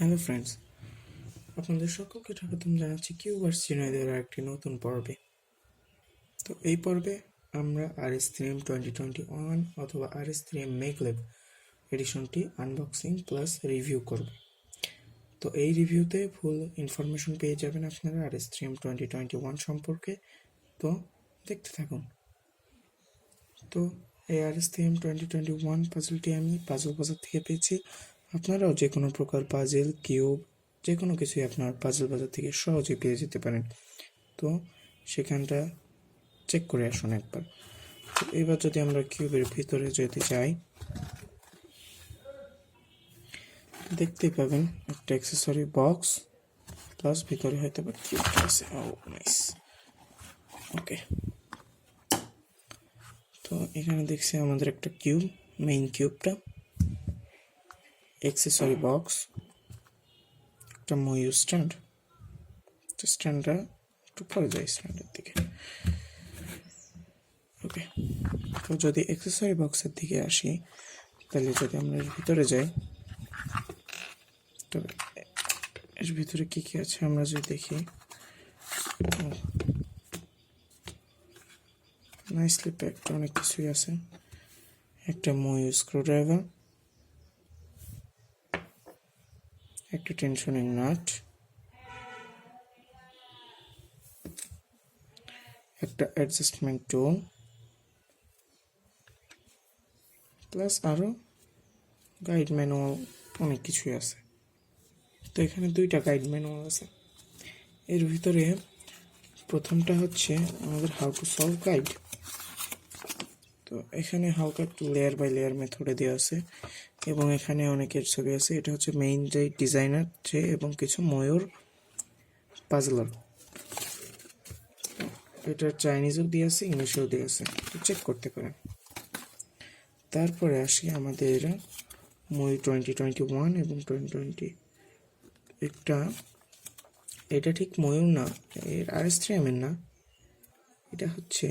Hello friends, আপনাদের সকলকে স্বাগতম জানাচ্ছি কিউবার সিনাইদের একটি নতুন পর্বে। তো এই পর্বে আমরা RS3M 2021 অথবা RS3M Meglev এডিশনটি আনবক্সিং প্লাস রিভিউ করব। তো এই রিভিউতে ফুল ইনফরমেশন পেয়ে যাবেন আপনারা RS3M 2021 সম্পর্কে। তো দেখতে থাকুন। তো এই RS3M 2021 পাজলটি আমি পাজল বাজার থেকে পেয়েছি। আপনারাও যে কোনো প্রকার পাজেল, কিউব, যে কোনো কিছুই আপনার পাজল বাজার থেকে সহজে পেয়ে যেতে পারেন। তো সেখানটা চেক করে আসুন একবার। তো এবার যদি আমরা কিউবের ভিতরে যদি যাই, দেখতেই পাবেন একটা অ্যাক্সেসরি বক্স প্লাস ভিতরে হয়তো বা কিউব আছে। ও নাইস, ওকে। তো এখানে দেখছি আমাদের একটা কিউব, মেইন কিউবটা, অ্যাক্সেসরি বক্স, একটা ময়ূর স্ট্যান্ড। স্ট্যান্ডটা একটু পরে যায় স্ট্যান্ডের দিকে। ওকে, তো যদি অ্যাক্সেসরি বক্সের দিকে আসি, তাহলে যদি আমরা এর ভিতরে যাই, তো এর ভিতরে কী কী আছে আমরা যদি দেখি, নাইসলি প্যাকড, অনেক কিছুই আছে। একটা ময়ূর স্ক্রুড্রাইভার, একটা টেনশনিং নাট, একটা অ্যাডজাস্টমেন্ট টুল, প্লাস আরও গাইড ম্যানুয়াল, অনেক কিছুই আছে। তো এখানে দুইটা গাইড ম্যানুয়াল আছে। এর ভিতরে প্রথমটা হচ্ছে আমাদের হাউ টু সলভ গাইড। তো এখানে হালকা একটু লেয়ার বাই লেয়ার মেথডে দেওয়া আছে এবং এখানে অনেকের ছবি আছে। এটা হচ্ছে মেইন যে ডিজাইনার যে এবং কিছু ময়ূর পাজলার। এটা চাইনিজও দিয়ে আছে, ইংলিশেও দিয়ে আছে, চেক করতে পারেন। তারপরে আসি আমাদের ময়ূর 2021 এবং 2020। এটা ঠিক ময়ূর না, এর RS3M এর না, এটা হচ্ছে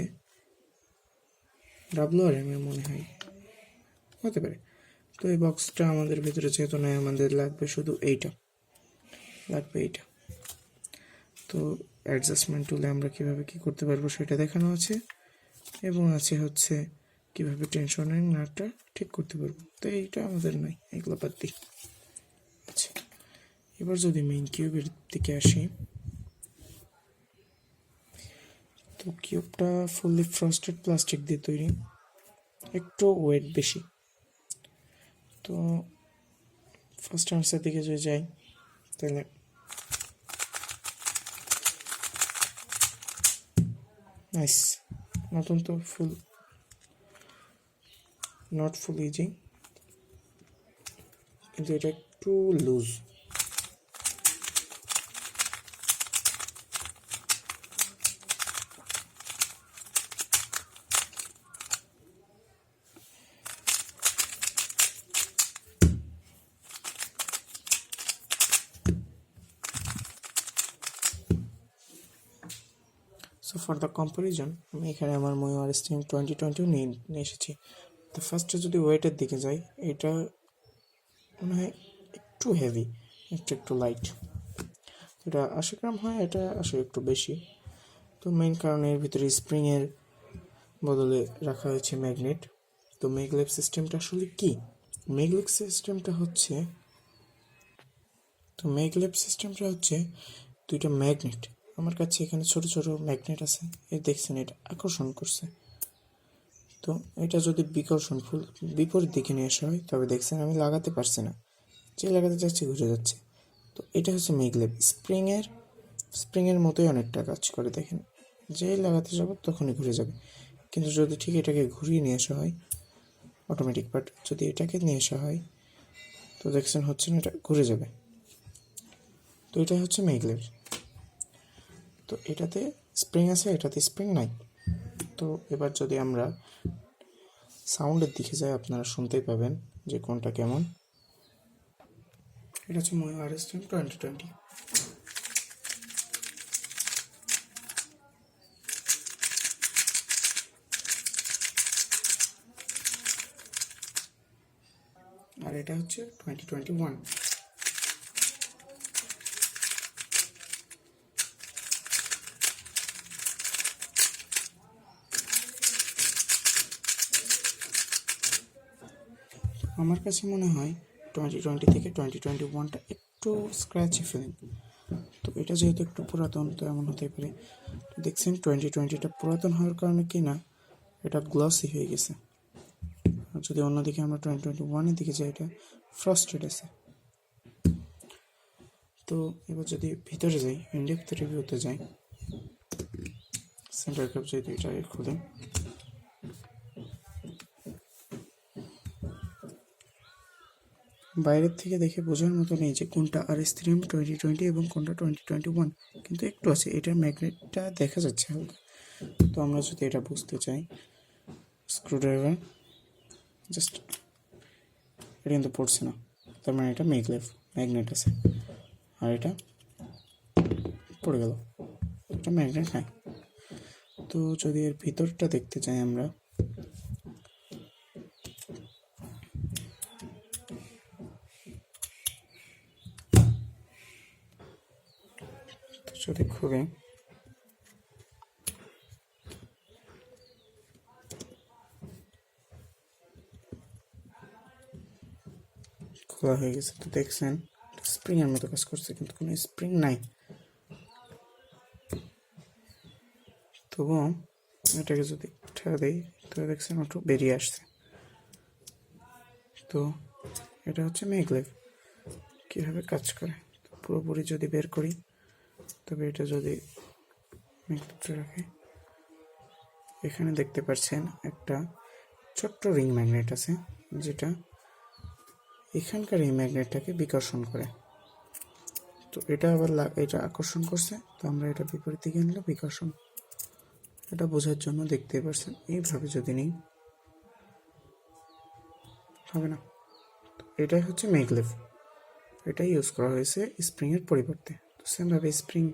WRM এর মনে হয়, হতে পারে। তো এই বক্সটা আমাদের ভিতরে যেহেতু নয়, আমাদের লাগবে শুধু এইটা। তো অ্যাডজাস্টমেন্ট টুলে আমরা কীভাবে কী করতে পারবো সেটা দেখানো আছে এবং আছে হচ্ছে কীভাবে টেনশনের নাটটা ঠিক করতে পারবো। তো এইটা আমাদের নাই, এগুলো বাদ দিই। আচ্ছা, এবার যদি মেইন কিউবের দিকে আসি, তো কিউবটা ফুললি ফ্রস্টেড প্লাস্টিক দিয়ে তৈরি, একটু ওয়েট বেশি। তো ফার্স্ট আনসার দিকে যদি যাই, তাহলে নাইস, নতুন তো নট ফুল ইজি, কিন্তু এটা একটু loose. So for the comparison আমি এখানে আমার ময়ূর RS3M 2020 নিয়ে এসেছি। তো ফার্স্টে যদি ওয়েটের দিকে যাই, এটা মনে হয় একটু হেভি, একটু লাইট। এটা 80 গ্রাম হয়, এটা আসলে একটু বেশি। তো মেইন কারণ এর ভিতরে স্প্রিংয়ের বদলে রাখা হয়েছে ম্যাগনেট। তো মেগলেভ সিস্টেমটা আসলে কি? মেগলেভ সিস্টেমটা হচ্ছে দুইটা ম্যাগনেট। আমার কাছে এখানে ছোট ছোট ম্যাগনেট আছে, দেখছেন, এটা আকর্ষণ করছে। তো এটা যদি বিপরীত দিকে নিয়ে আসা হয়, তবে দেখছেন আমি লাগাতে পারছি না, যে লাগাতে যাচ্ছে ঘুরে যাচ্ছে। তো এটা হচ্ছে মেগলেভ, স্প্রিংয়ের মতোই অনেকটা কাজ করে। দেখেন, যেই লাগাতে যাব তখনই ঘুরে যাবে। কিন্তু যদি ঠিক এটাকে ঘুরিয়ে নিয়ে আসা হয় অটোমেটিক, বাট যদি এটাকে নিয়ে আসা হয়, তো দেখছেন হচ্ছে না, এটা ঘুরে যাবে। তো এটা হচ্ছে মেগলেভ। তো এটাতে স্প্রিং আছে, এটাতে স্প্রিং নাই। তো এবার যদি আমরা সাউন্ডের দিকে যাই, আপনারা শুনতেই পাবেন যে কোনটা কেমন। এটা হচ্ছে ময়ূর RS3M 2020। আর এটা হচ্ছে 2021। আমার কাছে মনে হয় 2020 থেকে 2021টা একটু স্ক্র্যাচি ফিলিং। তো এটা যেহেতু একটু পুরাতন, তো এমন হতে পারে। তো দেখছেন 2020টা পুরাতন হওয়ার কারণে কি না এটা গ্লসি হয়ে গেছে। আর যদি অন্যদিকে আমরা 2021-এর দিকে যাই, এটা ফ্রস্টেড আছে। তো এবার যদি ভিতরে যাই, ইনডেপথ রিভিউতে যাই, সেন্টার ক্যাপ যদি এটা খুলে, বাইরের থেকে দেখে বোঝার মতো নেই যে কোনটা RS3M 2020 এবং কোনটা 2021, কিন্তু একটু আছে। এটার ম্যাগনেটটা দেখা যাচ্ছে হালকা। তো আমরা যদি এটা বুঝতে চাই, স্ক্রুড্রাইভার জাস্ট এটা কিন্তু পড়ছে না, তার মানে এটা মেগলেভ ম্যাগনেট আছে। আর এটা পড়ে গেল, এটা ম্যাগনেট নাই। তো যদি এর ভিতরটা দেখতে চাই আমরা, তো যদি খুবই খোলা হয়ে গেছে, তো দেখছেন স্প্রিং এর মতো কাজ করছে, কিন্তু কোনো স্প্রিং নাই। তবুও এটাকে যদি উঠা দেই, তো দেখছেন একটু বেরিয়ে আসছে। তো এটা হচ্ছে মেগলেভ কীভাবে কাজ করে। তো পুরোপুরি যদি বের করি, তবে এটা যদি মেগলেভটা রাখি, এখানে দেখতে পাচ্ছেন একটা ছোট্ট রিং ম্যাগনেট আছে, যেটা এখানকার এই ম্যাগনেটটাকে বিকর্ষণ করে। তো এটা আবার এটা আকর্ষণ করছে, তো আমরা এটা বিপরীত দিকে নিলে বিকর্ষণ। এটা বোঝার জন্য দেখতে পাচ্ছেন এইভাবে যদি নিই হবে না। তো এটাই হচ্ছে মেগলেভ, এটাই ইউজ করা হয়েছে স্প্রিংয়ের পরিবর্তে। তো সেমভাবে স্প্রিং,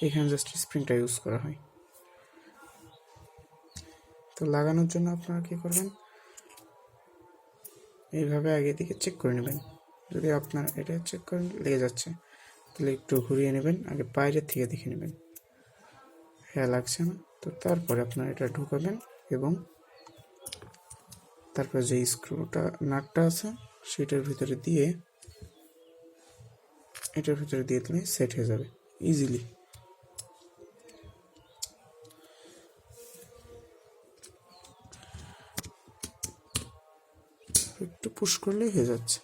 এখানে জাস্ট স্প্রিংটা ইউজ করা হয়। তো লাগানোর জন্য আপনারা কী করবেন, এইভাবে আগে দিকে চেক করে নেবেন। যদি আপনার এটা চেক করেন লেগে যাচ্ছে, তাহলে একটু ঘুরিয়ে নেবেন, আগে বাইরের থেকে দেখে নেবেন হ্যাঁ লাগছে না। তো তারপরে আপনারা এটা ঢুকাবেন এবং তারপর যে স্ক্রুটা নাটটা আছে সেটার ভিতরে দিয়ে, এটার ভিতরে দিয়ে দিলে সেট হয়ে যাবে ইজিলি। একটু পুশ করলেই হয়ে যাচ্ছে।